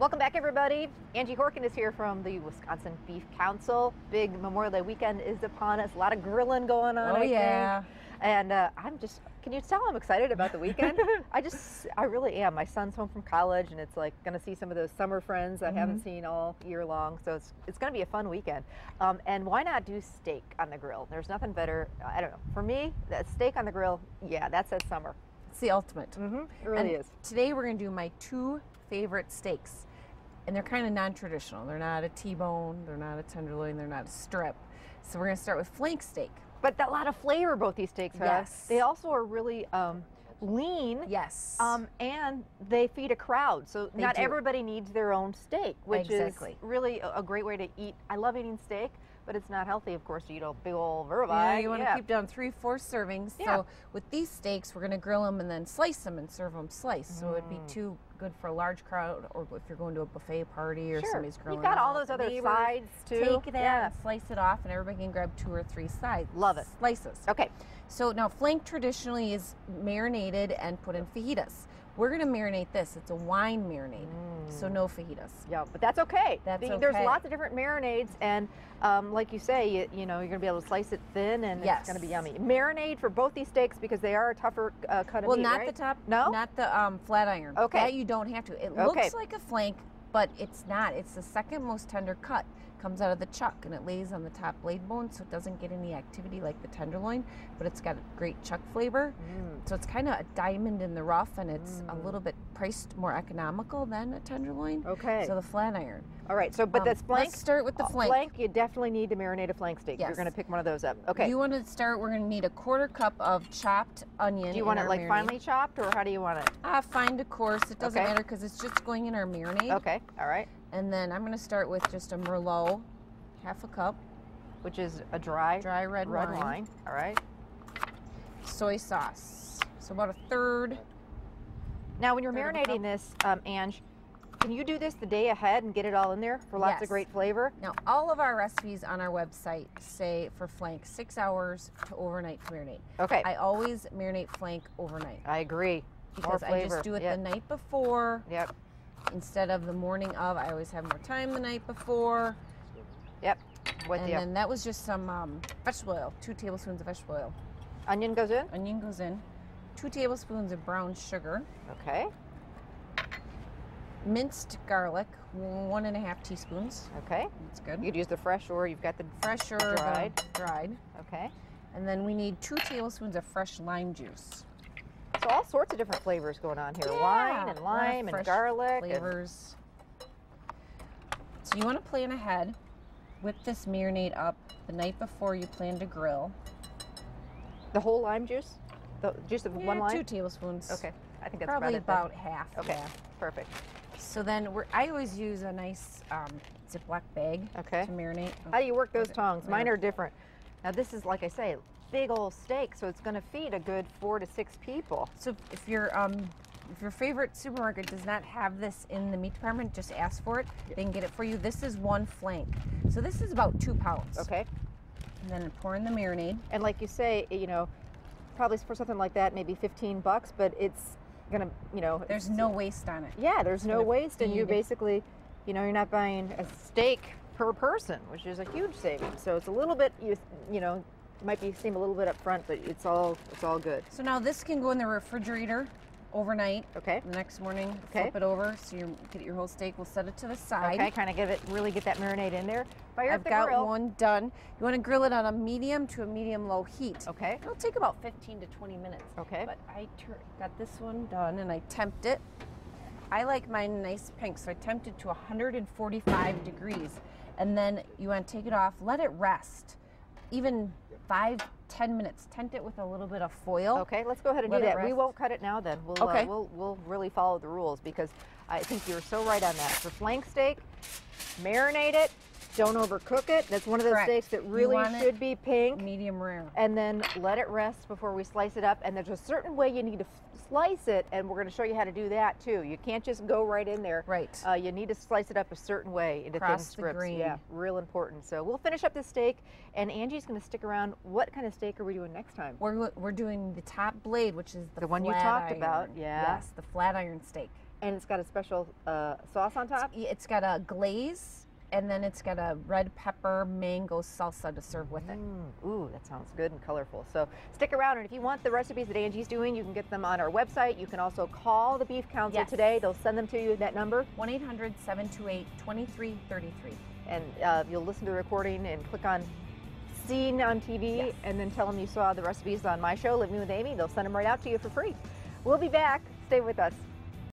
Welcome back, everybody. Angie Horkin is here from the Wisconsin Beef Council. Big Memorial Day weekend is upon us. A lot of grilling going on, I think. And can you tell I'm excited about the weekend? I really am. My son's home from college, and it's like going to see some of those summer friends I haven't seen all year long. So it's going to be a fun weekend. And why not do steak on the grill? There's nothing better. I don't know. For me, that steak on the grill, yeah, that's that summer. It's the ultimate. It really is. Today we're going to do my two favorite steaks. And they're kind of non-traditional. They're not a T-bone, they're not a tenderloin, they're not a strip. So we're going to start with flank steak. But a lot of flavor both these steaks have. Yes. They also are really lean. Yes. And they feed a crowd. So not everybody needs their own steak, which is really a great way to eat. I love eating steak, but it's not healthy, of course, to eat a big old ribeye. Yeah, you want to keep down 3-4 servings. Yeah. So with these steaks, we're going to grill them and then slice them and serve them sliced. So it'd be too good for a large crowd, or if you're going to a buffet party or somebody's grilling. You've got all those other sides too. Take that, and slice it off, and everybody can grab 2 or 3 sides. Love it. Slices. Okay. So now flank traditionally is marinated and put in fajitas. We're going to marinate this. It's a wine marinade, so no fajitas. Yeah, but that's okay. There's okay. lots of different marinades, and like you say, you know, you're going to be able to slice it thin, and it's going to be yummy. Marinade for both these steaks because they are a tougher cut of meat, not right? the top, no, not the flat iron. Okay, that you don't have to. It looks like a flank, but it's not. It's the second most tender cut. Comes out of the chuck, and it lays on the top blade bone, so it doesn't get any activity like the tenderloin, but it's got a great chuck flavor. So it's kind of a diamond in the rough, and it's a little bit priced more economical than a tenderloin. Okay. So the flat iron. All right. So, but that's flank. Let's start with the flank. Flank, you definitely need to marinate a flank steak. Yes. You're going to pick one of those up. Okay. You want to start? We're going to need a 1/4 cup of chopped onion. Do you want it like finely chopped, or how do you want it? Fine to coarse. It doesn't matter because it's just going in our marinade. Okay. All right. And then I'm going to start with just a Merlot. 1/2 cup, which is a dry red wine. All right. Soy sauce, so about 1/3. Now, when you're marinating this, Ange, can you do this the day ahead and get it all in there for lots of great flavor? Now, all of our recipes on our website say for flank 6 hours to overnight to marinate. Okay. I always marinate flank overnight. I agree. Because I just do it the night before. Yep. Instead of the morning of. I always have more time the night before. Yep. Then that was just some vegetable oil, 2 tablespoons of vegetable oil. Onion goes in? Onion goes in. 2 tablespoons of brown sugar. Okay. Minced garlic, 1.5 teaspoons. Okay. That's good. You could use the fresh, or you've got the fresh or dried. Okay. And then we need 2 tablespoons of fresh lime juice. So all sorts of different flavors going on here. Yeah. Wine and lime and garlic. Flavors. So you want to plan ahead. Whip this marinade up the night before you plan to grill. The whole lime juice? The juice of one lime? 2 tablespoons. Okay. I think that's probably about half. Okay. Yeah. Perfect. So then I always use a nice Ziploc bag to marinate. How do you work those tongs? Mine are different. Now this is, like I say, big old steak, so it's going to feed a good 4 to 6 people. So if your favorite supermarket does not have this in the meat department, just ask for it. They can get it for you. This is 1 flank. So this is about 2 pounds. Okay. And then pour in the marinade. And like you say, you know, probably for something like that, maybe $15, but it's going to, you know. There's no waste on it. Yeah, there's no waste. And you basically, you know, you're not buying a steak per person, which is a huge savings. So it's a little bit, you know, might seem a little bit up front, but it's all good. So now this can go in the refrigerator overnight. Okay. The next morning, flip it over so you get your whole steak. We'll set it to the side. Okay, kind of really get that marinade in there. I've got one done. You want to grill it on a medium to a medium-low heat. Okay. It'll take about 15 to 20 minutes. Okay. But I got this one done and I temped it. I like mine nice pink, so I temped it to 145 degrees. And then you want to take it off, let it rest. Even 5-10 minutes. Tent it with a little bit of foil. Okay, let's go ahead and do that. We won't cut it now then. We'll really follow the rules because I think you're so right on that. For flank steak, marinate it. Don't overcook it. That's one of those steaks that really should be pink. Medium rare. And then let it rest before we slice it up. And there's a certain way you need to slice it, and we're going to show you how to do that too. You can't just go right in there. Right. You need to slice it up a certain way into thin strips. The grain. Yeah, real important. So we'll finish up this steak, and Angie's going to stick around. What kind of steak are we doing next time? We're doing the top blade, which is the one you talked about. Yeah. Yes, the flat iron steak. And it's got a special sauce on top? It's got a glaze, and then it's got a red pepper mango salsa to serve with it. Ooh, that sounds good and colorful. So stick around, and if you want the recipes that Angie's doing, you can get them on our website. You can also call the Beef Council today. They'll send them to you at that number. 1-800-728-2333. And you'll listen to the recording and click on Seen on TV, and then tell them you saw the recipes on my show, Living with Amy. They'll send them right out to you for free. We'll be back. Stay with us.